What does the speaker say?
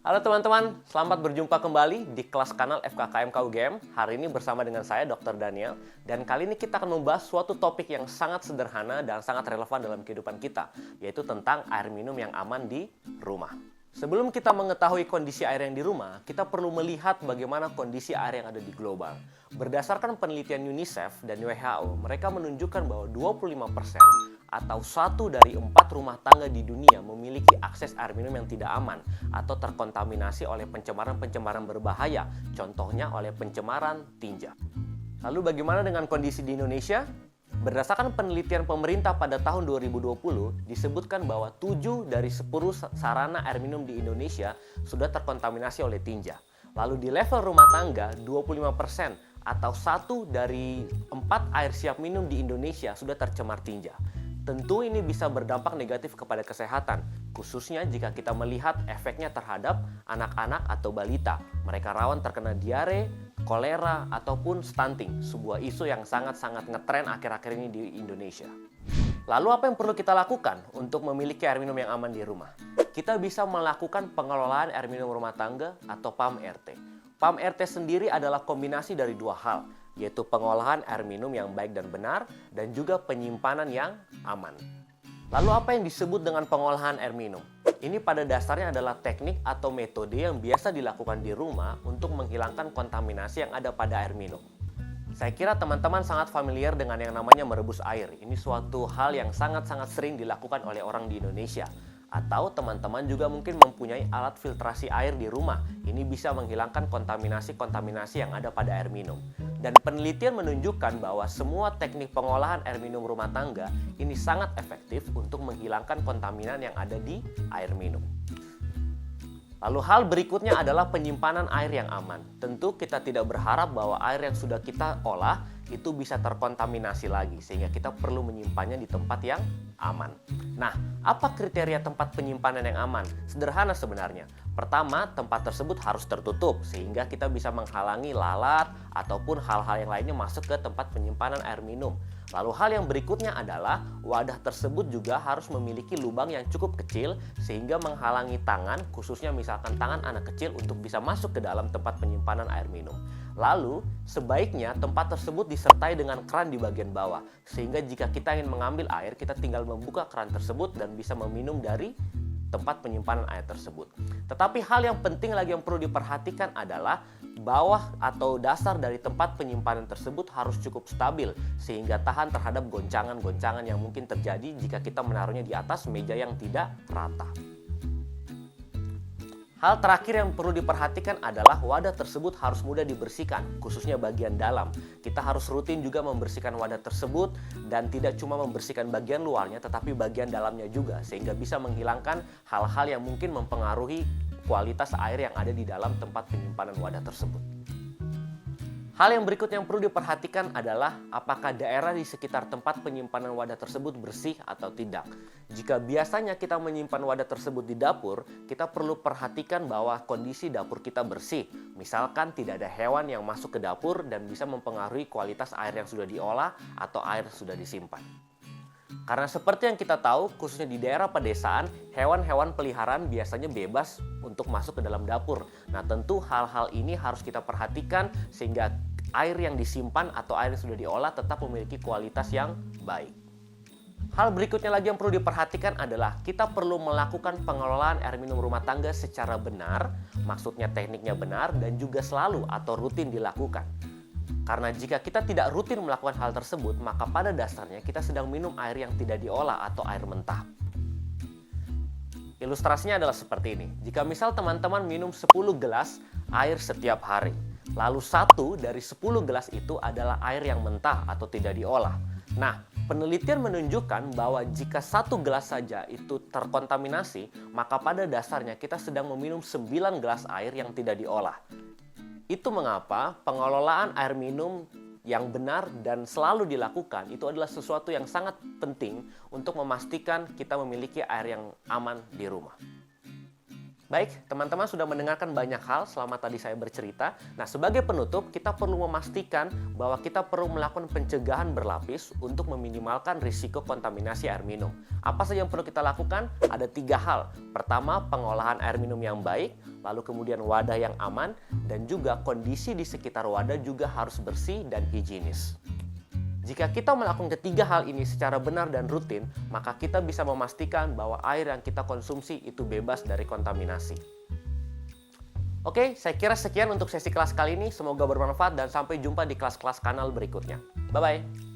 Halo teman-teman, selamat berjumpa kembali di kelas kanal FKKMK UGM. Hari ini bersama dengan saya Dr. Daniel. Dan kali ini kita akan membahas suatu topik yang sangat sederhana dan sangat relevan dalam kehidupan kita, yaitu tentang air minum yang aman di rumah. Sebelum kita mengetahui kondisi air yang di rumah, kita perlu melihat bagaimana kondisi air yang ada di global. Berdasarkan penelitian UNICEF dan WHO, mereka menunjukkan bahwa 25% atau 1 dari 4 rumah tangga di dunia memiliki akses air minum yang tidak aman atau terkontaminasi oleh pencemaran-pencemaran berbahaya, contohnya oleh pencemaran tinja. Lalu bagaimana dengan kondisi di Indonesia? Berdasarkan penelitian pemerintah pada tahun 2020, disebutkan bahwa 7 dari 10 sarana air minum di Indonesia sudah terkontaminasi oleh tinja. Lalu di level rumah tangga, 25% atau 1 dari 4 air siap minum di Indonesia sudah tercemar tinja. Tentu ini bisa berdampak negatif kepada kesehatan, khususnya jika kita melihat efeknya terhadap anak-anak atau balita. Mereka rawan terkena diare, kolera, ataupun stunting, sebuah isu yang sangat-sangat ngetren akhir-akhir ini di Indonesia. Lalu apa yang perlu kita lakukan untuk memiliki air minum yang aman di rumah? Kita bisa melakukan pengelolaan air minum rumah tangga atau PAM-RT. PAM-RT sendiri adalah kombinasi dari dua hal, yaitu pengolahan air minum yang baik dan benar, dan juga penyimpanan yang aman. Lalu apa yang disebut dengan pengolahan air minum? Ini pada dasarnya adalah teknik atau metode yang biasa dilakukan di rumah untuk menghilangkan kontaminasi yang ada pada air minum. Saya kira teman-teman sangat familiar dengan yang namanya merebus air. Ini suatu hal yang sangat-sangat sering dilakukan oleh orang di Indonesia. Atau teman-teman juga mungkin mempunyai alat filtrasi air di rumah. Ini bisa menghilangkan kontaminasi-kontaminasi yang ada pada air minum. Dan penelitian menunjukkan bahwa semua teknik pengolahan air minum rumah tangga ini sangat efektif untuk menghilangkan kontaminan yang ada di air minum. Lalu hal berikutnya adalah penyimpanan air yang aman. Tentu kita tidak berharap bahwa air yang sudah kita olah itu bisa terkontaminasi lagi, sehingga kita perlu menyimpannya di tempat yang aman. Nah, apa kriteria tempat penyimpanan yang aman? Sederhana sebenarnya. Pertama, tempat tersebut harus tertutup, sehingga kita bisa menghalangi lalat ataupun hal-hal yang lainnya masuk ke tempat penyimpanan air minum. Lalu hal yang berikutnya adalah wadah tersebut juga harus memiliki lubang yang cukup kecil sehingga menghalangi tangan, khususnya misalkan tangan anak kecil untuk bisa masuk ke dalam tempat penyimpanan air minum. Lalu sebaiknya tempat tersebut disertai dengan keran di bagian bawah, sehingga jika kita ingin mengambil air, kita tinggal membuka keran tersebut dan bisa meminum dari tempat penyimpanan air tersebut. Tetapi hal yang penting lagi yang perlu diperhatikan adalah bawah atau dasar dari tempat penyimpanan tersebut harus cukup stabil sehingga tahan terhadap goncangan-goncangan yang mungkin terjadi jika kita menaruhnya di atas meja yang tidak rata. Hal terakhir yang perlu diperhatikan adalah wadah tersebut harus mudah dibersihkan, khususnya bagian dalam. Kita harus rutin juga membersihkan wadah tersebut dan tidak cuma membersihkan bagian luarnya tetapi bagian dalamnya juga, sehingga bisa menghilangkan hal-hal yang mungkin mempengaruhi kualitas air yang ada di dalam tempat penyimpanan wadah tersebut. Hal yang berikutnya yang perlu diperhatikan adalah apakah daerah di sekitar tempat penyimpanan wadah tersebut bersih atau tidak. Jika biasanya kita menyimpan wadah tersebut di dapur, kita perlu perhatikan bahwa kondisi dapur kita bersih. Misalkan tidak ada hewan yang masuk ke dapur dan bisa mempengaruhi kualitas air yang sudah diolah atau air yang sudah disimpan. Karena seperti yang kita tahu, khususnya di daerah pedesaan, hewan-hewan peliharaan biasanya bebas untuk masuk ke dalam dapur. Nah, tentu hal-hal ini harus kita perhatikan sehingga air yang disimpan atau air yang sudah diolah tetap memiliki kualitas yang baik. Hal berikutnya lagi yang perlu diperhatikan adalah kita perlu melakukan pengelolaan air minum rumah tangga secara benar, maksudnya tekniknya benar dan juga selalu atau rutin dilakukan. Karena jika kita tidak rutin melakukan hal tersebut, maka pada dasarnya kita sedang minum air yang tidak diolah atau air mentah. Ilustrasinya adalah seperti ini. Jika misal teman-teman minum 10 gelas air setiap hari, lalu 1 dari 10 gelas itu adalah air yang mentah atau tidak diolah. Nah, penelitian menunjukkan bahwa jika 1 gelas saja itu terkontaminasi, maka pada dasarnya kita sedang meminum 9 gelas air yang tidak diolah. Itu mengapa pengelolaan air minum yang benar dan selalu dilakukan itu adalah sesuatu yang sangat penting untuk memastikan kita memiliki air yang aman di rumah. Baik, teman-teman sudah mendengarkan banyak hal selama tadi saya bercerita. Nah, sebagai penutup, kita perlu memastikan bahwa kita perlu melakukan pencegahan berlapis untuk meminimalkan risiko kontaminasi air minum. Apa saja yang perlu kita lakukan? Ada 3 hal. Pertama, pengolahan air minum yang baik, lalu kemudian wadah yang aman, dan juga kondisi di sekitar wadah juga harus bersih dan higienis. Jika kita melakukan ketiga hal ini secara benar dan rutin, maka kita bisa memastikan bahwa air yang kita konsumsi itu bebas dari kontaminasi. Oke, saya kira sekian untuk sesi kelas kali ini. Semoga bermanfaat dan sampai jumpa di kelas-kelas kanal berikutnya. Bye-bye.